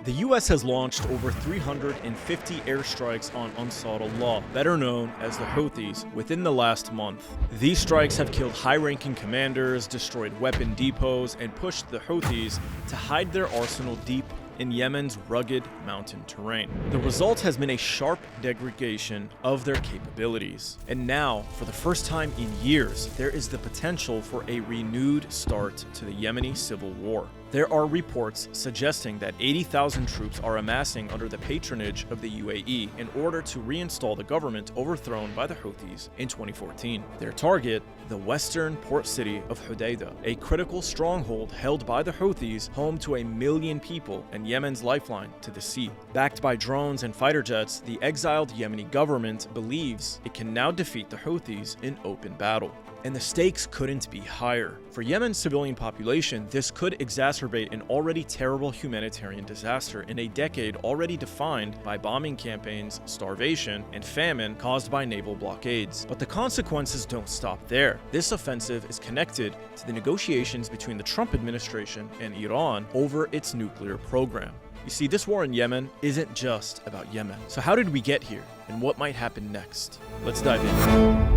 The US has launched over 350 airstrikes on Ansar Allah, better known as the Houthis, within the last month. These strikes have killed high-ranking commanders, destroyed weapon depots, and pushed the Houthis to hide their arsenal deep in Yemen's rugged mountain terrain. The result has been a sharp degradation of their capabilities. And now, for the first time in years, there is the potential for a renewed start to the Yemeni civil war. There are reports suggesting that 80,000 troops are amassing under the patronage of the UAE in order to reinstall the government overthrown by the Houthis in 2014. Their target, the western port city of Hodeidah, a critical stronghold held by the Houthis, home to 1 million people and Yemen's lifeline to the sea. Backed by drones and fighter jets, the exiled Yemeni government believes it can now defeat the Houthis in open battle. And the stakes couldn't be higher. For Yemen's civilian population, this could exacerbate an already terrible humanitarian disaster in a decade already defined by bombing campaigns, starvation, and famine caused by naval blockades. But the consequences don't stop there. This offensive is connected to the negotiations between the Trump administration and Iran over its nuclear program. You see, this war in Yemen isn't just about Yemen. So how did we get here, and what might happen next? Let's dive in.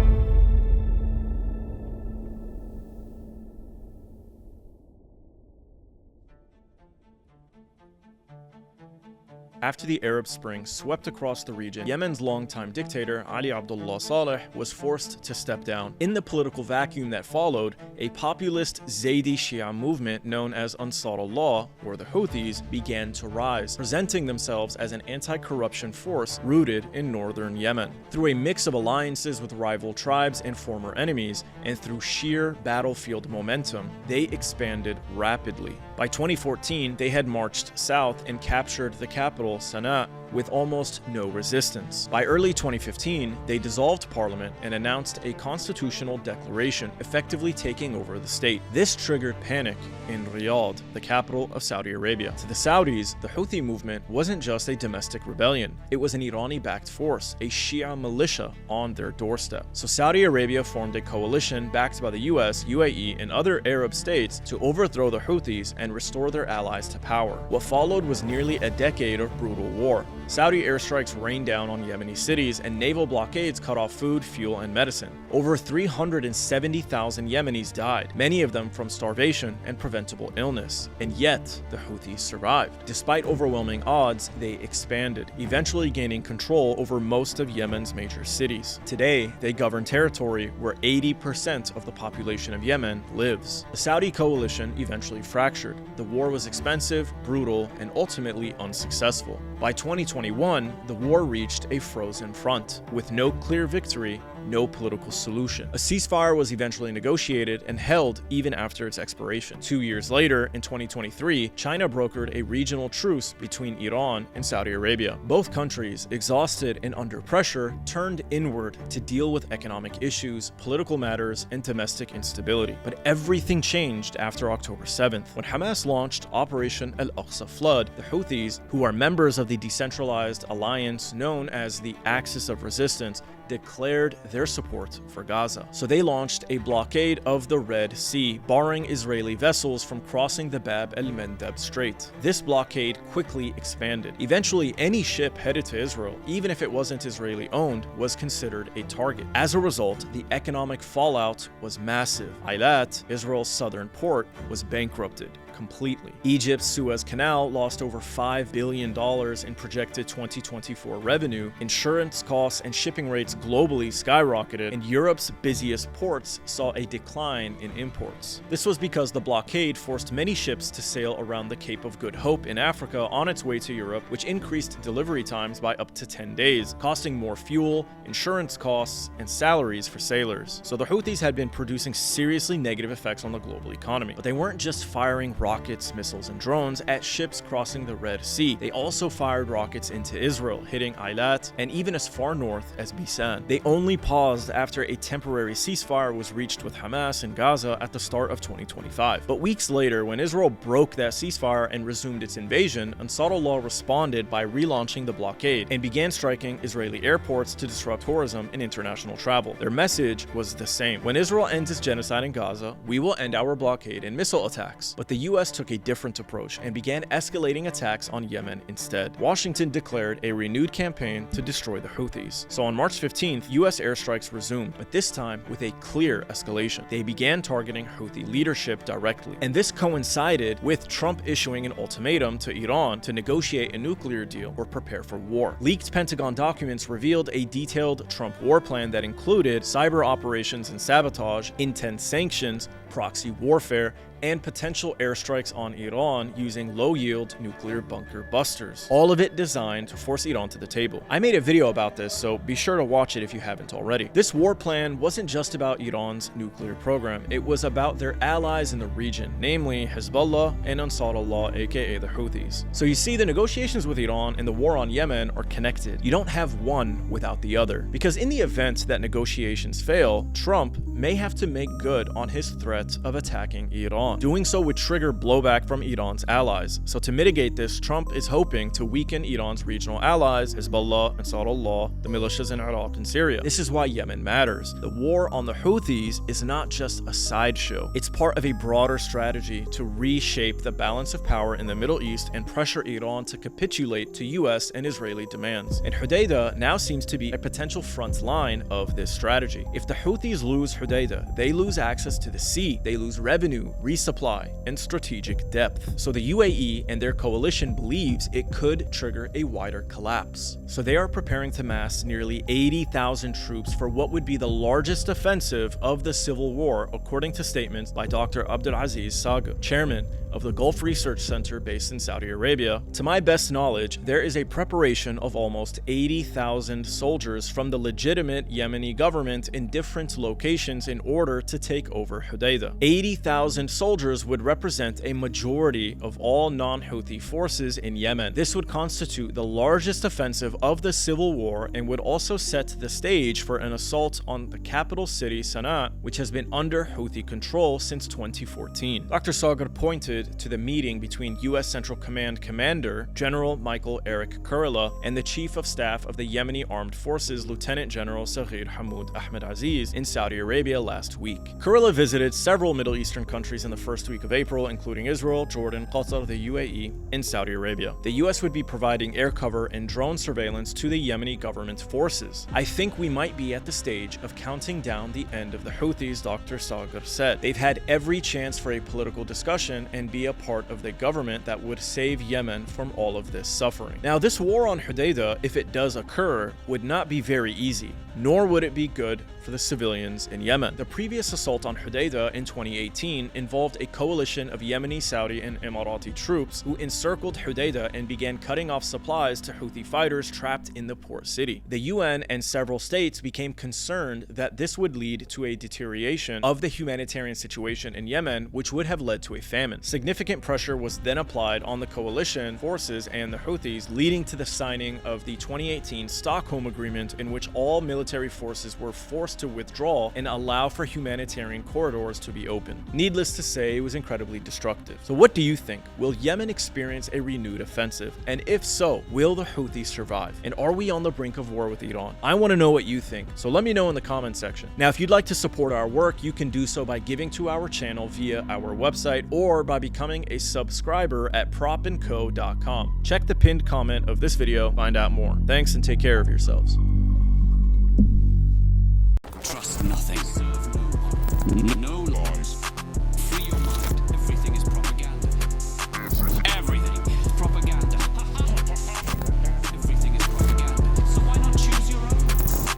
After the Arab Spring swept across the region, Yemen's longtime dictator, Ali Abdullah Saleh, was forced to step down. In the political vacuum that followed, a populist Zaydi Shia movement known as Ansar Allah, or the Houthis, began to rise, presenting themselves as an anti-corruption force rooted in northern Yemen. Through a mix of alliances with rival tribes and former enemies, and through sheer battlefield momentum, they expanded rapidly. By 2014, they had marched south and captured the capital, Sana'a, with almost no resistance. By early 2015, they dissolved parliament and announced a constitutional declaration, effectively taking over the state. This triggered panic in Riyadh, the capital of Saudi Arabia. To the Saudis, the Houthi movement wasn't just a domestic rebellion. It was an Irani-backed force, a Shia militia on their doorstep. So Saudi Arabia formed a coalition backed by the US, UAE, and other Arab states to overthrow the Houthis and restore their allies to power. What followed was nearly a decade of brutal war. Saudi airstrikes rained down on Yemeni cities, and naval blockades cut off food, fuel, and medicine. Over 370,000 Yemenis died, many of them from starvation and preventable illness. And yet, the Houthis survived. Despite overwhelming odds, they expanded, eventually gaining control over most of Yemen's major cities. Today, they govern territory where 80% of the population of Yemen lives. The Saudi coalition eventually fractured. The war was expensive, brutal, and ultimately unsuccessful. By 2021, the war reached a frozen front, with no clear victory, no political solution. A ceasefire was eventually negotiated and held even after its expiration. 2 years later, in 2023, China brokered a regional truce between Iran and Saudi Arabia. Both countries, exhausted and under pressure, turned inward to deal with economic issues, political matters, and domestic instability. But everything changed after October 7th, when Hamas launched Operation Al-Aqsa Flood. The Houthis, who are members of the decentralized alliance known as the Axis of Resistance, declared their support for Gaza. So they launched a blockade of the Red Sea, barring Israeli vessels from crossing the Bab el-Mandeb Strait. This blockade quickly expanded. Eventually, any ship headed to Israel, even if it wasn't Israeli-owned, was considered a target. As a result, the economic fallout was massive. Eilat, Israel's southern port, was bankrupted completely. Egypt's Suez Canal lost over $5 billion in projected 2024 revenue. Insurance costs and shipping rates globally skyrocketed, and Europe's busiest ports saw a decline in imports. This was because the blockade forced many ships to sail around the Cape of Good Hope in Africa on its way to Europe, which increased delivery times by up to 10 days, costing more fuel, insurance costs, and salaries for sailors. So the Houthis had been producing seriously negative effects on the global economy. But they weren't just firing rockets, missiles, and drones at ships crossing the Red Sea. They also fired rockets into Israel, hitting Eilat and even as far north as Bisan. They only paused after a temporary ceasefire was reached with Hamas in Gaza at the start of 2025. But weeks later, when Israel broke that ceasefire and resumed its invasion, Ansar Allah responded by relaunching the blockade and began striking Israeli airports to disrupt tourism and international travel. Their message was the same: when Israel ends its genocide in Gaza, we will end our blockade and missile attacks. But the US took a different approach and began escalating attacks on Yemen instead. Washington declared a renewed campaign to destroy the Houthis. So on March 15th, US airstrikes resumed, but this time with a clear escalation. They began targeting Houthi leadership directly. And this coincided with Trump issuing an ultimatum to Iran to negotiate a nuclear deal or prepare for war. Leaked Pentagon documents revealed a detailed Trump war plan that included cyber operations and sabotage, intense sanctions, proxy warfare, and potential airstrikes on Iran using low-yield nuclear bunker busters. All of it designed to force Iran to the table. I made a video about this, so be sure to watch it if you haven't already. This war plan wasn't just about Iran's nuclear program. It was about their allies in the region, namely Hezbollah and Ansarullah, aka the Houthis. So you see, the negotiations with Iran and the war on Yemen are connected. You don't have one without the other. Because in the event that negotiations fail, Trump may have to make good on his threat of attacking Iran. Doing so would trigger blowback from Iran's allies. So to mitigate this, Trump is hoping to weaken Iran's regional allies, Hezbollah, Ansarullah, the militias in Iraq and Syria. This is why Yemen matters. The war on the Houthis is not just a sideshow. It's part of a broader strategy to reshape the balance of power in the Middle East and pressure Iran to capitulate to US and Israeli demands. And Hodeidah now seems to be a potential front line of this strategy. If the Houthis lose Hodeidah, they lose access to the sea, they lose revenue, resupply, and strategic depth. So the UAE and their coalition believes it could trigger a wider collapse. So they are preparing to mass nearly 80,000 troops for what would be the largest offensive of the civil war, according to statements by Dr. Abdulaziz Sagr, chairman of the Gulf Research Center based in Saudi Arabia. To my best knowledge, there is a preparation of almost 80,000 soldiers from the legitimate Yemeni government in different locations in order to take over Hodeidah. 80,000 soldiers would represent a majority of all non-Houthi forces in Yemen. This would constitute the largest offensive of the civil war and would also set the stage for an assault on the capital city, Sana'a, which has been under Houthi control since 2014. Dr. Sagr pointed to the meeting between U.S. Central Command Commander General Michael Eric Kurilla and the Chief of Staff of the Yemeni Armed Forces Lieutenant General Saghir Hamoud Ahmed Aziz in Saudi Arabia last week. Kurilla visited several Middle Eastern countries in the first week of April, including Israel, Jordan, Qatar, the UAE, and Saudi Arabia. The U.S. would be providing air cover and drone surveillance to the Yemeni government forces. I think we might be at the stage of counting down the end of the Houthis, Dr. Sagr said. They've had every chance for a political discussion and be a part of the government that would save Yemen from all of this suffering. Now, this war on Hodeidah, if it does occur, would not be very easy, nor would it be good for the civilians in Yemen. The previous assault on Hodeidah in 2018 involved a coalition of Yemeni, Saudi, and Emirati troops who encircled Hodeidah and began cutting off supplies to Houthi fighters trapped in the port city. The UN and several states became concerned that this would lead to a deterioration of the humanitarian situation in Yemen, which would have led to a famine. Significant pressure was then applied on the coalition forces and the Houthis, leading to the signing of the 2018 Stockholm Agreement, in which all military forces were forced to withdraw and allow for humanitarian corridors to be opened. Needless to say, it was incredibly destructive. So what do you think? Will Yemen experience a renewed offensive? And if so, will the Houthis survive? And are we on the brink of war with Iran? I want to know what you think, so let me know in the comment section. Now, if you'd like to support our work, you can do so by giving to our channel via our website or by becoming a subscriber at propandco.com. Check the pinned comment of this video to find out more. Thanks and take care of yourselves. Trust nothing.